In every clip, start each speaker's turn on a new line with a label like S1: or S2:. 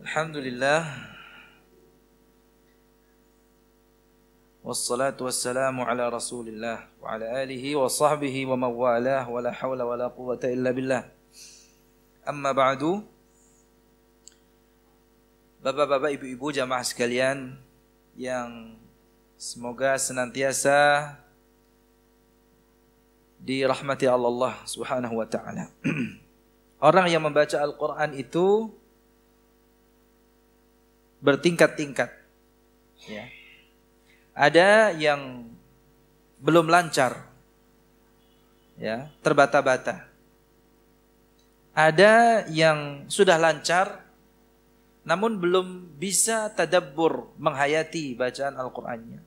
S1: Alhamdulillah. Wassalatu wassalamu ala Rasulillah wa ala alihi wa sahbihi wa mawalah wa la hawla wa la quwwata illa billah. Amma ba'du. Bapak-bapak, ibu-ibu, jamaah sekalian yang semoga senantiasa dirahmati Allah Subhanahu wa taala. Orang yang membaca Al-Qur'an itu bertingkat-tingkat, ya. Ada yang belum lancar, ya, terbata-bata. Ada yang sudah lancar namun belum bisa tadabbur, menghayati bacaan Al-Qur'annya.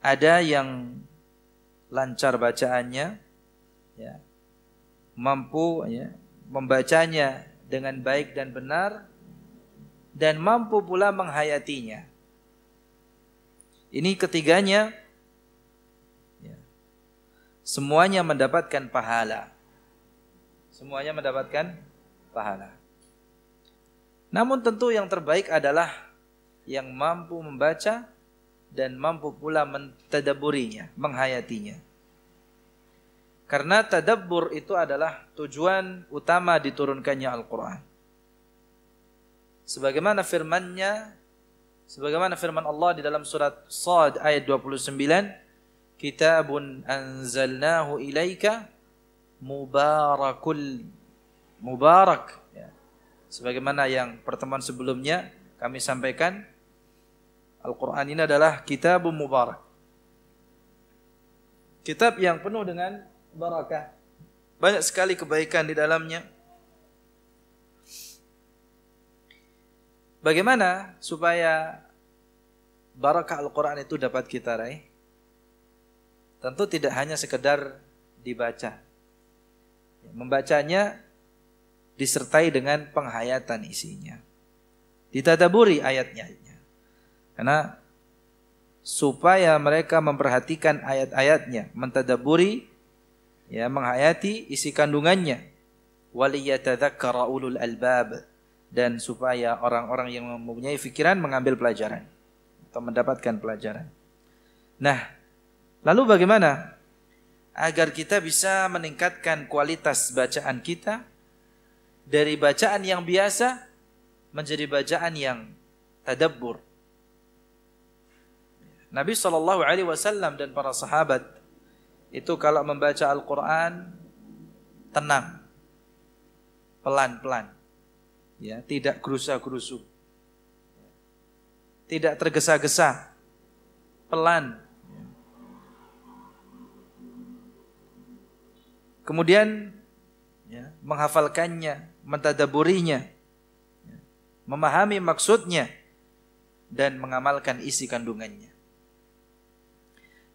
S1: Ada yang lancar bacaannya, ya, mampu, ya, membacanya dengan baik dan benar, dan mampu pula menghayatinya. Ini ketiganya, ya, semuanya mendapatkan pahala. Semuanya mendapatkan pahala. Namun tentu yang terbaik adalah yang mampu membaca dan mampu pula mentadabburinya, menghayatinya. Karena tadabbur itu adalah tujuan utama diturunkannya Al-Quran. Sebagaimana firman Allah di dalam surat Shad ayat 29, Kitabun anzalnahu ilaika mubarak, ya. Sebagaimana yang pertemuan sebelumnya kami sampaikan, Al-Quran ini adalah kitabun mubarak, kitab yang penuh dengan barakah, banyak sekali kebaikan di dalamnya. Bagaimana supaya barakah Al-Quran itu dapat kita raih? Tentu tidak hanya sekedar dibaca. Membacanya disertai dengan penghayatan isinya. Ditadaburi ayatnya. Karena supaya mereka memperhatikan ayat-ayatnya, mentadaburi, ya, menghayati isi kandungannya. Waliyatadzakkara ulul albab. Dan supaya orang-orang yang mempunyai fikiran mengambil pelajaran atau mendapatkan pelajaran. Nah, lalu bagaimana agar kita bisa meningkatkan kualitas bacaan kita dari bacaan yang biasa menjadi bacaan yang tadabbur? Nabi SAW dan para sahabat itu kalau membaca Al-Quran tenang, pelan-pelan, ya, tidak gerusa-gerusu, tidak tergesa-gesa, pelan. Kemudian, ya, menghafalkannya, mentadaburinya, ya, memahami maksudnya, dan mengamalkan isi kandungannya.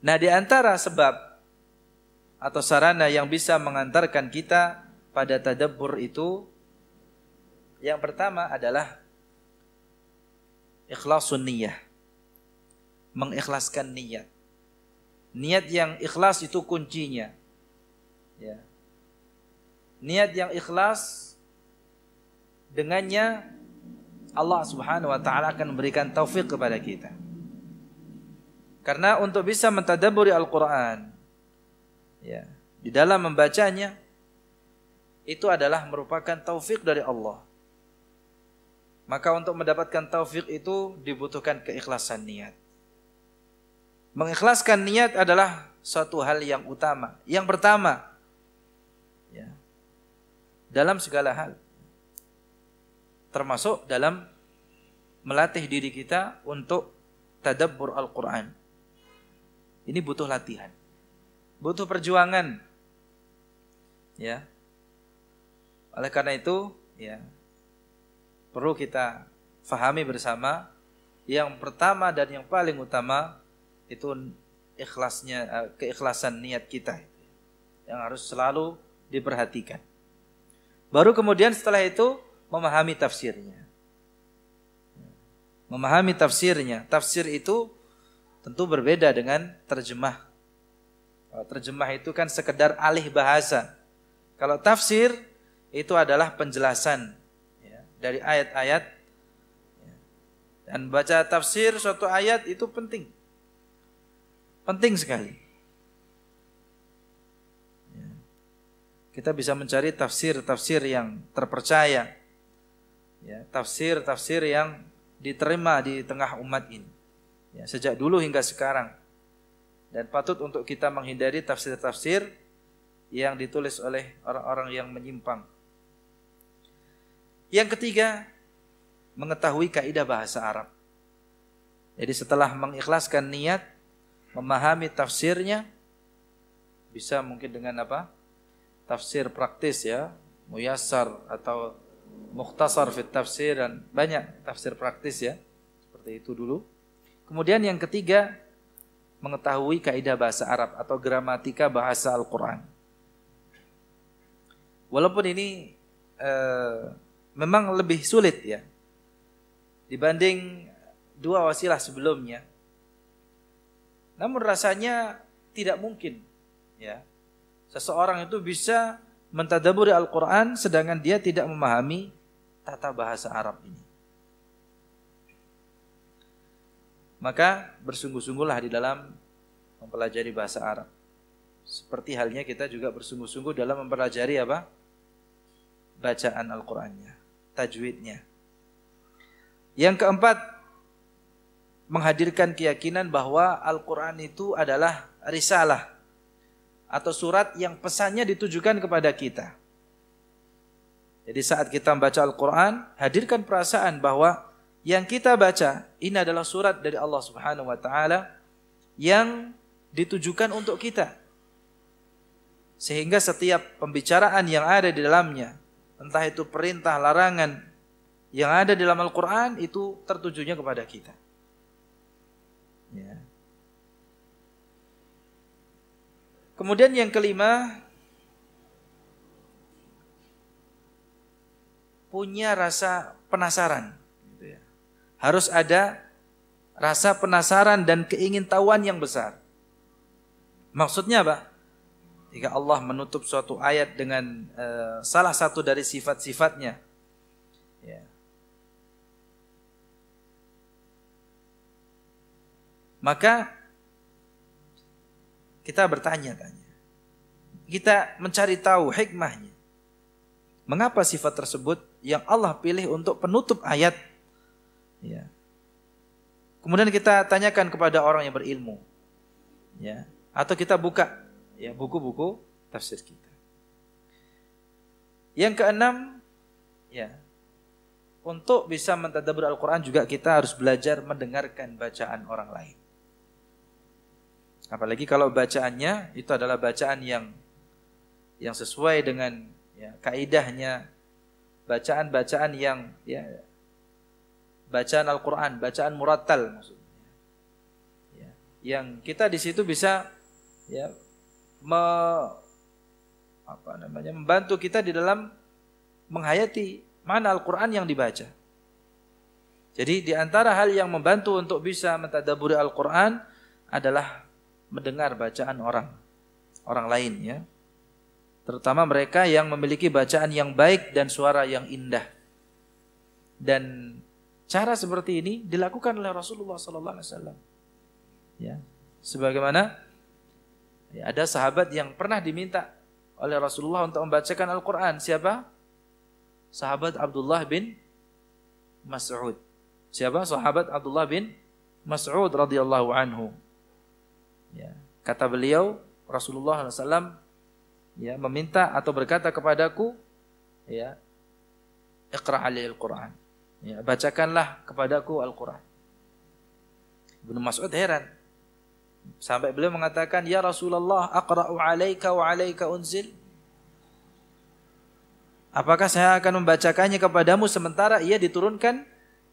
S1: Nah, di antara sebab atau sarana yang bisa mengantarkan kita pada tadabbur itu, yang pertama adalah ikhlasun niyah. Mengikhlaskan niat. Niat yang ikhlas itu kuncinya. Ya. Niat yang ikhlas, dengannya Allah Subhanahu wa taala akan memberikan taufik kepada kita. Karena untuk bisa mentadabburi Al-Qur'an, ya, di dalam membacanya itu adalah merupakan taufik dari Allah. Maka untuk mendapatkan taufik itu dibutuhkan keikhlasan niat. Mengikhlaskan niat adalah suatu hal yang utama, yang pertama, ya, dalam segala hal, termasuk dalam melatih diri kita untuk tadabbur Al-Quran. Ini butuh latihan, butuh perjuangan, ya. Oleh karena itu, ya, perlu kita fahami bersama, yang pertama dan yang paling utama itu keikhlasan niat kita yang harus selalu diperhatikan. Baru kemudian setelah itu memahami tafsirnya. Memahami tafsirnya. Tafsir itu tentu berbeda dengan terjemah. Kalau terjemah itu kan sekedar alih bahasa. Kalau tafsir itu adalah penjelasan, ya, dari ayat-ayat. Dan baca tafsir suatu ayat itu penting. Penting sekali. Kita bisa mencari tafsir-tafsir yang terpercaya. Ya, tafsir-tafsir yang diterima di tengah umat ini. Ya, sejak dulu hingga sekarang. Dan patut untuk kita menghindari tafsir-tafsir yang ditulis oleh orang-orang yang menyimpang. Yang ketiga, mengetahui kaidah bahasa Arab. Jadi setelah mengikhlaskan niat, memahami tafsirnya, bisa mungkin dengan apa? Tafsir praktis ya, muyassar atau mukhtasar fit tafsir, dan banyak tafsir praktis ya. Seperti itu dulu. Kemudian yang ketiga, mengetahui kaidah bahasa Arab atau gramatika bahasa Al-Quran. Walaupun ini memang lebih sulit ya dibanding dua wasilah sebelumnya, namun rasanya tidak mungkin ya seseorang itu bisa mentadaburi Al-Quran sedangkan dia tidak memahami tata bahasa Arab ini. Maka bersungguh-sungguhlah di dalam mempelajari bahasa Arab. Seperti halnya kita juga bersungguh-sungguh dalam mempelajari apa? Bacaan Al-Qur'annya, tajwidnya. Yang keempat, menghadirkan keyakinan bahwa Al-Qur'an itu adalah risalah atau surat yang pesannya ditujukan kepada kita. Jadi saat kita membaca Al-Qur'an, hadirkan perasaan bahwa yang kita baca ini adalah surat dari Allah Subhanahu wa taala yang ditujukan untuk kita. Sehingga setiap pembicaraan yang ada di dalamnya, entah itu perintah, larangan yang ada di dalam Al-Qur'an, itu tertujunya kepada kita. Ya. Kemudian yang kelima, punya rasa penasaran. Harus ada rasa penasaran dan keingintahuan yang besar. Maksudnya apa? Jika Allah menutup suatu ayat dengan salah satu dari sifat-sifatnya, ya, maka kita bertanya-tanya. Kita mencari tahu hikmahnya. Mengapa sifat tersebut yang Allah pilih untuk penutup ayat? Ya. Kemudian kita tanyakan kepada orang yang berilmu, ya, atau kita buka ya buku-buku tafsir kita. Yang keenam, ya, untuk bisa mentadabbur Al-Quran juga kita harus belajar mendengarkan bacaan orang lain. Apalagi kalau bacaannya itu adalah bacaan yang sesuai dengan ya, kaidahnya, bacaan-bacaan yang ya, bacaan Al-Quran, bacaan murattal maksudnya. Ya, yang kita di situ bisa ya membantu kita di dalam menghayati mana Al-Quran yang dibaca. Jadi di antara hal yang membantu untuk bisa mentadabburi Al-Quran adalah mendengar bacaan orang lain ya. Terutama mereka yang memiliki bacaan yang baik dan suara yang indah. Dan cara seperti ini dilakukan oleh Rasulullah SAW. Ya, sebagaimana ya, ada sahabat yang pernah diminta oleh Rasulullah untuk membacakan Al-Quran. Siapa? Sahabat Abdullah bin Mas'ud. Siapa? Sahabat Abdullah bin Mas'ud radhiyallahu anhu. Ya, kata beliau, Rasulullah SAW ya, meminta atau berkata kepadaku, ya, Iqra' alaihi Al-Quran. Ya, bacakanlah kepadaku Al-Quran. Ibnu Mas'ud heran. Sampai beliau mengatakan, ya Rasulullah, aqra'u alaika wa alaika unzil. Apakah saya akan membacakannya kepadamu sementara ia diturunkan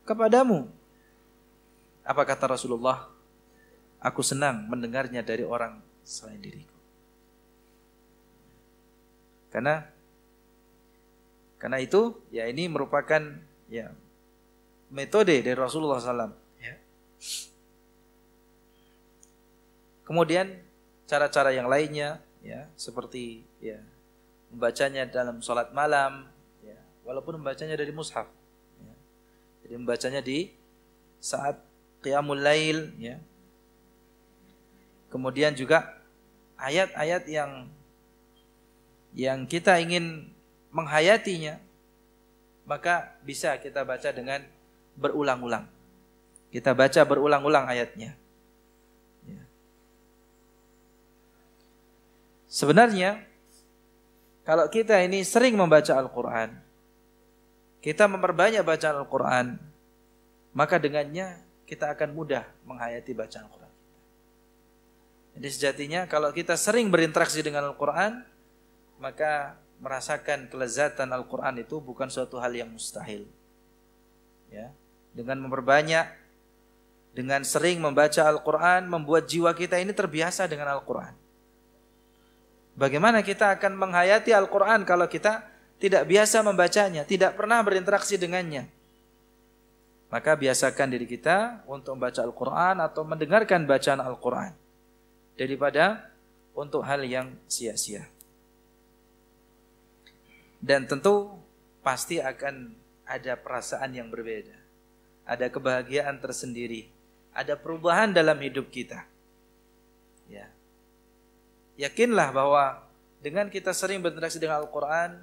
S1: kepadamu? Apa kata Rasulullah? Aku senang mendengarnya dari orang selain diriku. Karena itu, ya ini merupakan ya metode dari Rasulullah SAW. Ya. Kemudian cara-cara yang lainnya, ya seperti ya membacanya dalam sholat malam, ya, walaupun membacanya dari mushaf. Jadi membacanya di saat qiyamul lail, ya. Kemudian juga ayat-ayat yang kita ingin menghayatinya, maka bisa kita baca dengan berulang-ulang. Kita baca berulang-ulang ayatnya. Ya. Sebenarnya kalau kita ini sering membaca Al-Quran, kita memperbanyak bacaan Al-Quran, maka dengannya kita akan mudah menghayati bacaan Al-Quran. Jadi sejatinya kalau kita sering berinteraksi dengan Al-Quran, maka merasakan kelezatan Al-Quran itu bukan suatu hal yang mustahil. Ya, dengan memperbanyak, dengan sering membaca Al-Quran, membuat jiwa kita ini terbiasa dengan Al-Quran. Bagaimana kita akan menghayati Al-Quran kalau kita tidak biasa membacanya, tidak pernah berinteraksi dengannya? Maka biasakan diri kita untuk membaca Al-Quran atau mendengarkan bacaan Al-Quran, daripada untuk hal yang sia-sia. Dan tentu pasti akan ada perasaan yang berbeda, ada kebahagiaan tersendiri, ada perubahan dalam hidup kita. Ya. Yakinlah bahwa dengan kita sering berinteraksi dengan Al-Quran,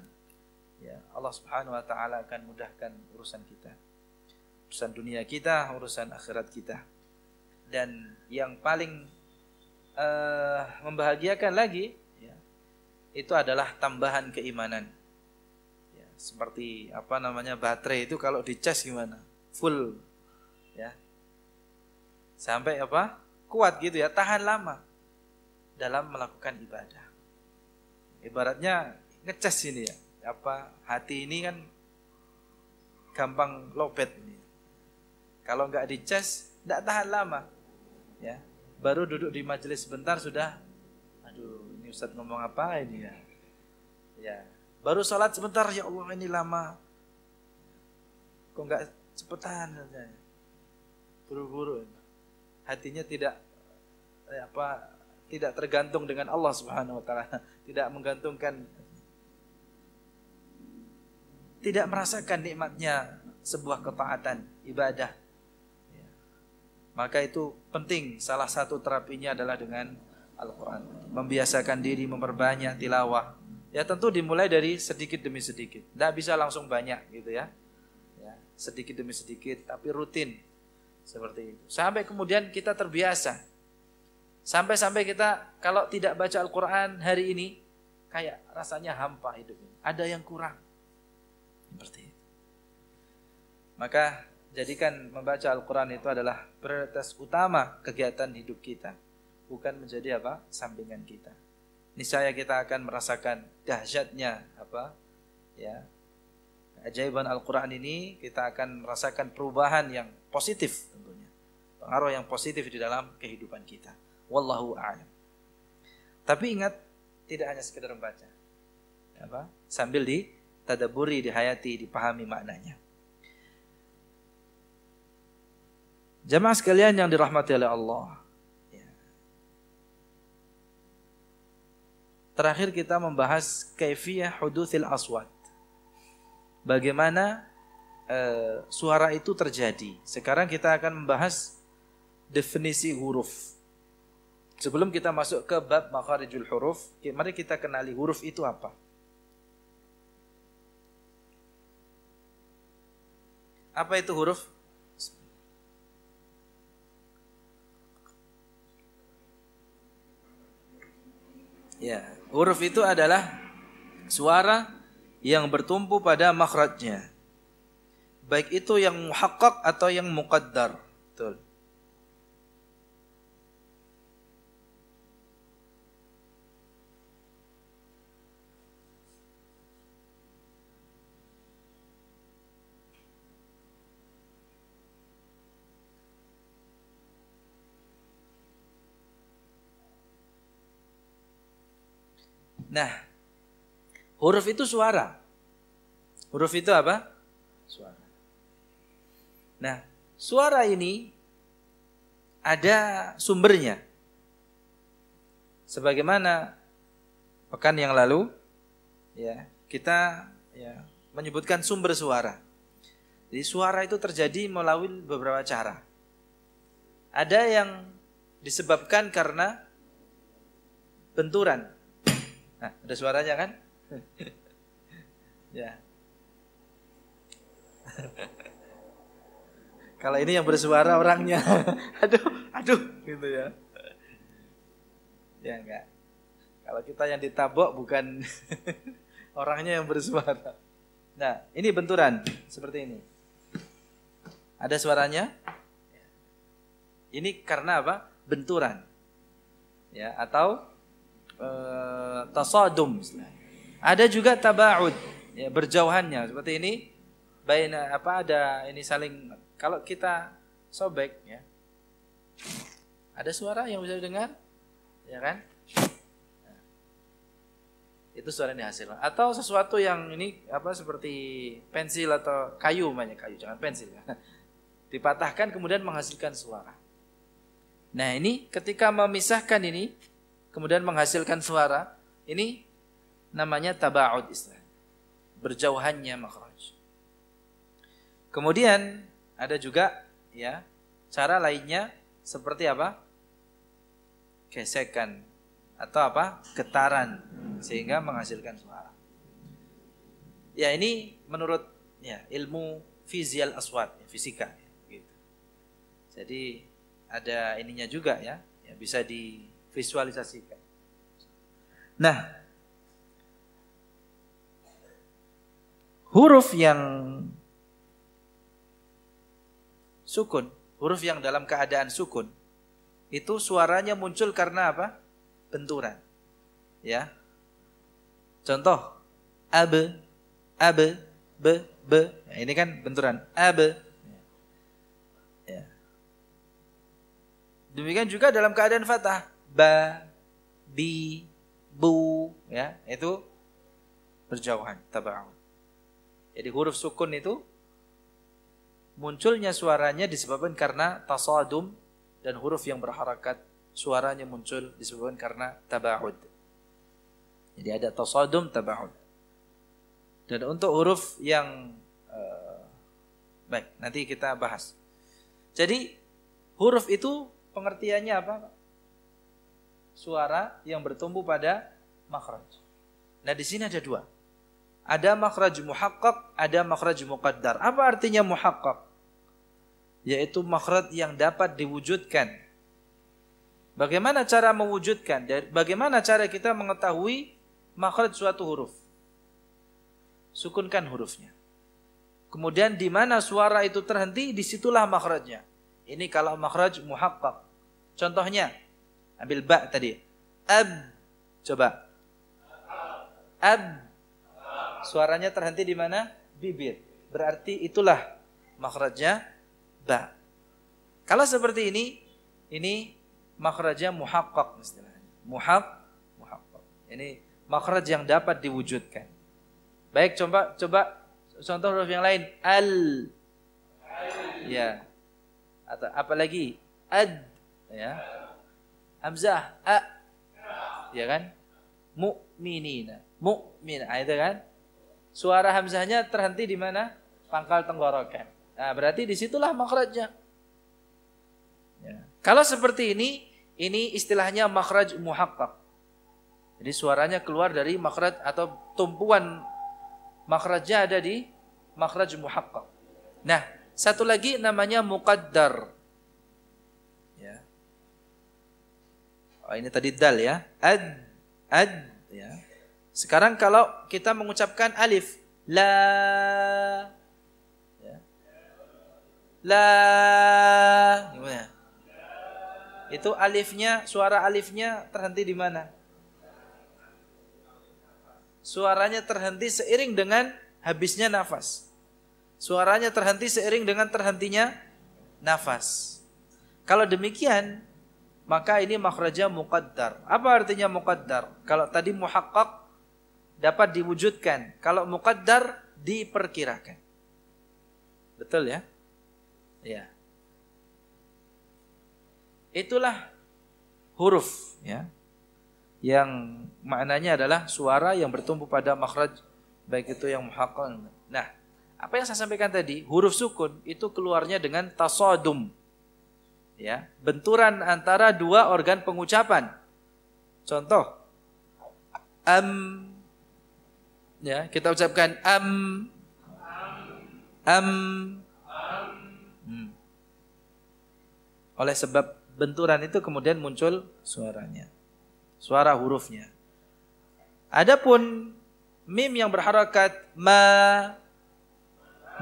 S1: ya, Allah Subhanahu Wa Taala akan mudahkan urusan kita, urusan dunia kita, urusan akhirat kita. Dan yang paling membahagiakan lagi, ya, itu adalah tambahan keimanan. Ya, seperti baterai itu kalau dicas gimana? Full, ya, sampai kuat gitu ya, tahan lama dalam melakukan ibadah. Ibaratnya ngecas ini ya, hati ini kan gampang lopet ini. Kalau nggak dicas, nggak tahan lama, ya. Baru duduk di majelis sebentar sudah, aduh ini Ustaz ngomong apa ini ya. Ya, baru sholat sebentar, ya Allah ini lama. Kok nggak cepetan saja. Buru-buru. Hatinya tidak tergantung dengan Allah Subhanahu Wa Taala, tidak menggantungkan, tidak merasakan nikmatnya sebuah ketaatan ibadah. Maka itu penting, salah satu terapinya adalah dengan Al-Quran. Membiasakan diri, memperbanyak tilawah. Ya tentu dimulai dari sedikit demi sedikit. Tidak bisa langsung banyak gitu ya. Ya, sedikit demi sedikit, tapi rutin. Seperti itu. Sampai kemudian kita terbiasa. Sampai-sampai kita kalau tidak baca Al-Quran hari ini, kayak rasanya hampa hidup ini. Ada yang kurang. Seperti itu. Maka jadikan membaca Al-Quran itu adalah prioritas utama kegiatan hidup kita, bukan menjadi sampingan kita. Niscaya kita akan merasakan dahsyatnya keajaiban Al-Quran ini. Kita akan merasakan perubahan yang positif tentunya, pengaruh yang positif di dalam kehidupan kita. Wallahu a'lam. Tapi ingat, tidak hanya sekedar membaca, sambil ditadaburi, dihayati, dipahami maknanya. Jamaah sekalian yang dirahmati oleh Allah, ya. Terakhir kita membahas kaifiyah hudutsil aswat. Bagaimana suara itu terjadi. Sekarang kita akan membahas definisi huruf. Sebelum kita masuk ke bab makharijul huruf, mari kita kenali huruf itu apa. Apa itu huruf? Ya, huruf itu adalah suara yang bertumpu pada makhrajnya. Baik itu yang muhaqqaq atau yang muqaddar. Betul. Nah, huruf itu suara. Huruf itu apa? Suara. Nah, suara ini ada sumbernya. Sebagaimana pekan yang lalu, ya, kita menyebutkan sumber suara. Jadi suara itu terjadi melalui beberapa cara. Ada yang disebabkan karena benturan. Nah, ada suaranya kan? Ya. Kalau ini yang bersuara orangnya. Aduh gitu ya. Ya enggak. Kalau kita yang ditabok bukan orangnya yang bersuara. Nah, ini benturan seperti ini. Ada suaranya? Ini karena apa? Benturan. Ya, atau tasadum. Ada juga tabaud, ya, berjauhannya seperti ini. Baina apa ada ini saling, kalau kita sobek ya. Ada suara yang bisa didengar? Ya kan? Nah, itu suara yang dihasilkan. Atau sesuatu yang ini apa seperti pensil atau kayu, banyak kayu, jangan pensil ya. Dipatahkan kemudian menghasilkan suara. Nah, ini ketika memisahkan ini kemudian menghasilkan suara, ini namanya tabaud istilah. Berjauhannya makhraj. Kemudian ada juga ya cara lainnya seperti apa? Gesekan atau apa? Getaran sehingga menghasilkan suara. Ya, ini menurut ya ilmu fizial aswat, ya, fisika gitu. Jadi ada ininya juga ya bisa divisualisasikan. Nah, huruf yang sukun, huruf yang dalam keadaan sukun, itu suaranya muncul karena apa? Benturan. Ya. Contoh, ab, be. Nah, ini kan benturan. Ab. Ya. Demikian juga dalam keadaan fathah, ba, bi, bu, ya, itu berjauhan, tabaun. Jadi huruf sukun itu munculnya suaranya disebabkan karena tasadum, dan huruf yang berharakat suaranya muncul disebabkan karena tabaud. Jadi ada tasadum, tabaud. Dan untuk huruf yang baik, nanti kita bahas. Jadi huruf itu pengertiannya apa? Suara yang bertumbuh pada makhraj. Nah, di sini ada dua. Ada makhraj muhaqqaq, ada makhraj muqaddar. Apa artinya muhaqqaq? Yaitu makhraj yang dapat diwujudkan. Bagaimana cara mewujudkan? Bagaimana cara kita mengetahui makhraj suatu huruf? Sukunkan hurufnya. Kemudian di mana suara itu terhenti, disitulah makhrajnya. Ini kalau makhraj muhaqqaq. Contohnya, ambil ba tadi. Ab. Coba. Ab. Suaranya terhenti di mana? Bibir. Berarti itulah makhrajnya ba. Kalau seperti ini makhrajnya muhaqqaq istilahnya. Muhaqqaq. Ini makhraj yang dapat diwujudkan. Baik, coba contoh huruf yang lain. Al. Ya. Atau apa lagi? Ad. Ya. Hamzah. A. Ya kan? Mu'minina. Mu'min. Itu kan? Suara hamzahnya terhenti di mana? Pangkal tenggorokan. Nah, berarti disitulah makhrajnya. Ya. Kalau seperti ini istilahnya makhraj muhaqqaq. Jadi suaranya keluar dari makhraj atau tumpuan makhrajnya ada di makhraj muhaqqaq. Nah, satu lagi namanya muqaddar. Ya. Oh, ini tadi dal ya. Ad ya. Sekarang kalau kita mengucapkan alif, la ya. La gimana? Itu alifnya, suara alifnya terhenti di mana? Suaranya terhenti seiring dengan habisnya nafas. Suaranya terhenti seiring dengan terhentinya nafas. Kalau demikian, maka ini makhrajnya muqaddar. Apa artinya muqaddar? Kalau tadi muhaqqaq dapat diwujudkan, kalau muqaddar diperkirakan. Betul ya? Ya. Itulah huruf ya. Yang maknanya adalah suara yang bertumbuh pada makhraj, baik itu yang muhaqqaq. Nah, Apa yang saya sampaikan tadi, huruf sukun itu keluarnya dengan tasadum. Ya, benturan antara dua organ pengucapan. Contoh, ya, kita ucapkan am. Oleh sebab benturan itu kemudian muncul suaranya. Suara hurufnya. Adapun mim yang berharakat ma,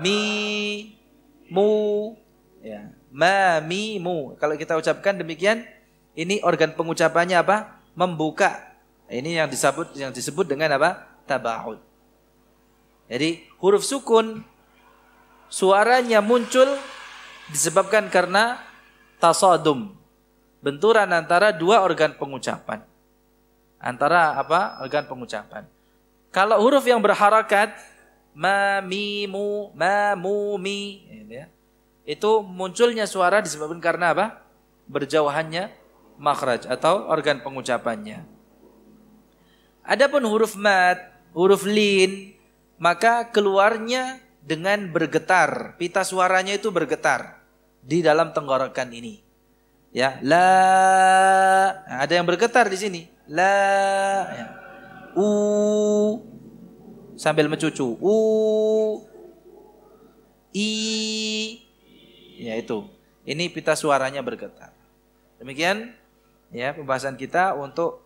S1: mi, mu, ya, ma, mi, mu. Kalau kita ucapkan demikian, ini organ pengucapannya apa? Membuka. Ini yang disebut dengan apa? Tabaud. Jadi huruf sukun suaranya muncul disebabkan karena tasadum, benturan antara dua organ pengucapan. Antara apa? Organ pengucapan. Kalau huruf yang berharakat ma, mi, mu, ma, mu, mi, ya, itu munculnya suara disebabkan karena apa? Berjauhannya makhraj atau organ pengucapannya. Adapun huruf mat, huruf lin, maka keluarnya dengan bergetar. Pita suaranya itu bergetar di dalam tenggorokan ini. Ya, la, nah, ada yang bergetar di sini. La, ya. U, sambil mencucu. U, i, ya itu. Ini pita suaranya bergetar. Demikian ya pembahasan kita untuk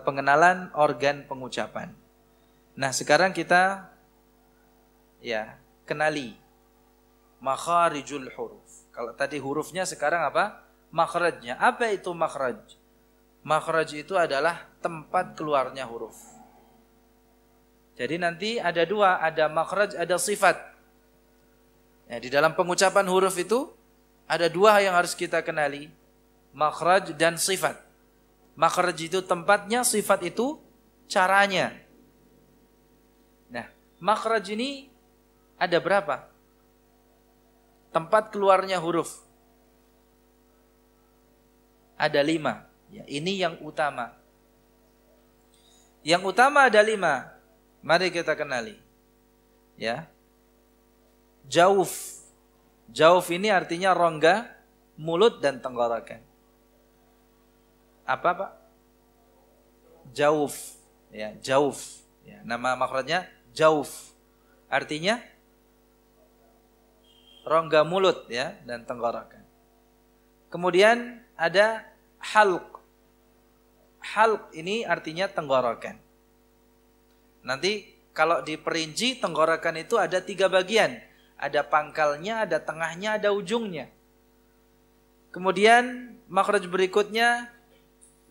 S1: pengenalan organ pengucapan. Nah, sekarang kita ya kenali makharijul huruf. Kalau tadi hurufnya, sekarang apa? Makhrajnya. Apa itu makhraj? Makhraj itu adalah tempat keluarnya huruf. Jadi nanti ada dua, ada makhraj, ada sifat. Ya, di dalam pengucapan huruf itu ada dua yang harus kita kenali, makhraj dan sifat. Makhraj itu tempatnya, sifat itu caranya. Nah, makhraj ini ada berapa? Tempat keluarnya huruf. Ada 5. Ya, ini yang utama. Yang utama ada 5. Mari kita kenali. Ya. Jauf. Jauf ini artinya rongga mulut dan tenggorokan. Apa, Pak? Jauf. Ya, jauf. Ya, nama makhrajnya jauf. Artinya rongga mulut ya dan tenggorokan. Kemudian ada halq. Halq ini artinya tenggorokan. Nanti kalau diperinci, tenggorokan itu ada 3 bagian. Ada pangkalnya, ada tengahnya, ada ujungnya. Kemudian makhraj berikutnya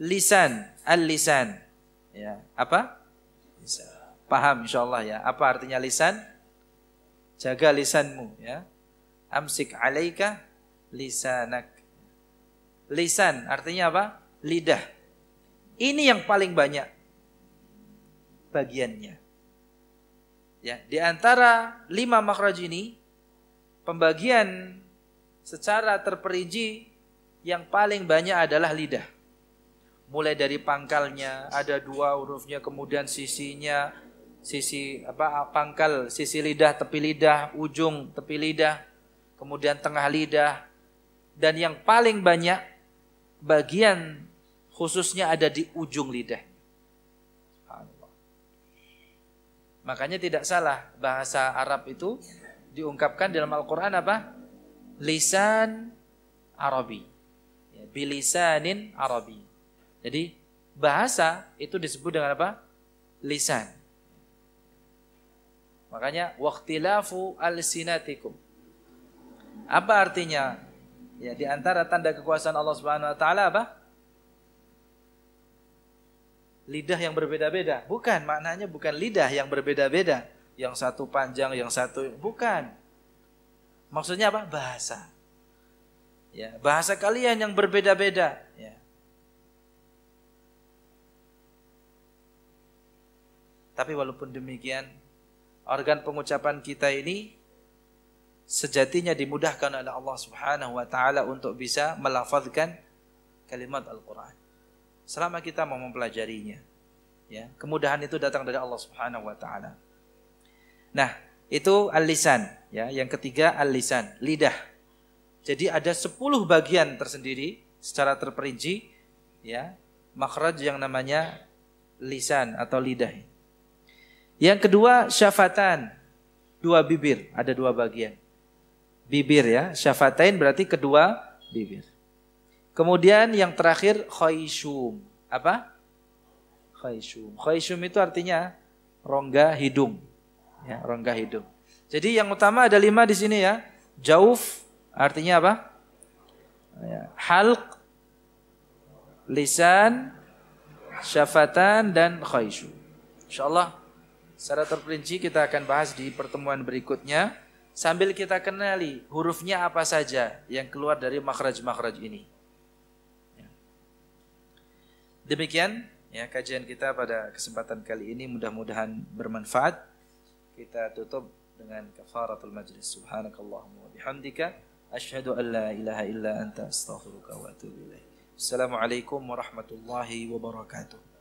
S1: lisan, al-lisan. Ya, apa? Lisan. Paham insyaallah ya. Apa artinya lisan? Jaga lisanmu ya. Amsik alaika lisanak. Lisan artinya apa? Lidah. Ini yang paling banyak bagiannya. Ya, di antara 5 makhraj ini, pembagian secara terperinci yang paling banyak adalah lidah. Mulai dari pangkalnya, ada 2 hurufnya, kemudian sisinya, sisi apa? Pangkal, sisi lidah, tepi lidah, ujung tepi lidah, kemudian tengah lidah, dan yang paling banyak bagian khususnya ada di ujung lidah. Makanya tidak salah bahasa Arab itu diungkapkan dalam Al-Quran apa? Lisan Arabi. Ya, bilisanin Arabi. Jadi bahasa itu disebut dengan apa? Lisan. Makanya waqtilafu alsinatikum. Apa artinya? Ya, di antara tanda kekuasaan Allah Subhanahu wa taala apa? Lidah yang berbeda-beda. Bukan, maknanya bukan lidah yang berbeda-beda. Yang satu panjang, yang satu bukan. Maksudnya apa? Bahasa. Ya, bahasa kalian yang berbeda-beda, ya. Tapi walaupun demikian, organ pengucapan kita ini sejatinya dimudahkan oleh Allah Subhanahu wa taala untuk bisa melafazkan kalimat Al-Qur'an. Selama kita mau mempelajarinya, ya, kemudahan itu datang dari Allah Subhanahu wa taala. Nah, Itu al-lisan, ya. Yang ketiga al-lisan, lidah. Jadi ada 10 bagian tersendiri secara terperinci, ya, makhraj yang namanya lisan atau lidah. Yang kedua syafatan, 2 bibir, ada 2 bagian. Bibir ya, syafatain berarti kedua bibir. Kemudian yang terakhir khayshum. Apa? Khayshum. Khayshum itu artinya rongga hidung. Ya, rongga hidung. Jadi yang utama ada 5 di sini ya. Jauf artinya apa? Ya, halq, lisan, syafatan dan khayshum. Insyaallah secara terperinci kita akan bahas di pertemuan berikutnya sambil kita kenali hurufnya apa saja yang keluar dari makhraj-makhraj ini. Demikian ya kajian kita pada kesempatan kali ini, mudah-mudahan bermanfaat. Kita tutup dengan kafaratul majlis. Subhanakallahumma wa bihamdika asyhadu an la ilaha illa anta astaghfiruka wa atubu ilaik. Assalamualaikum warahmatullahi wabarakatuh.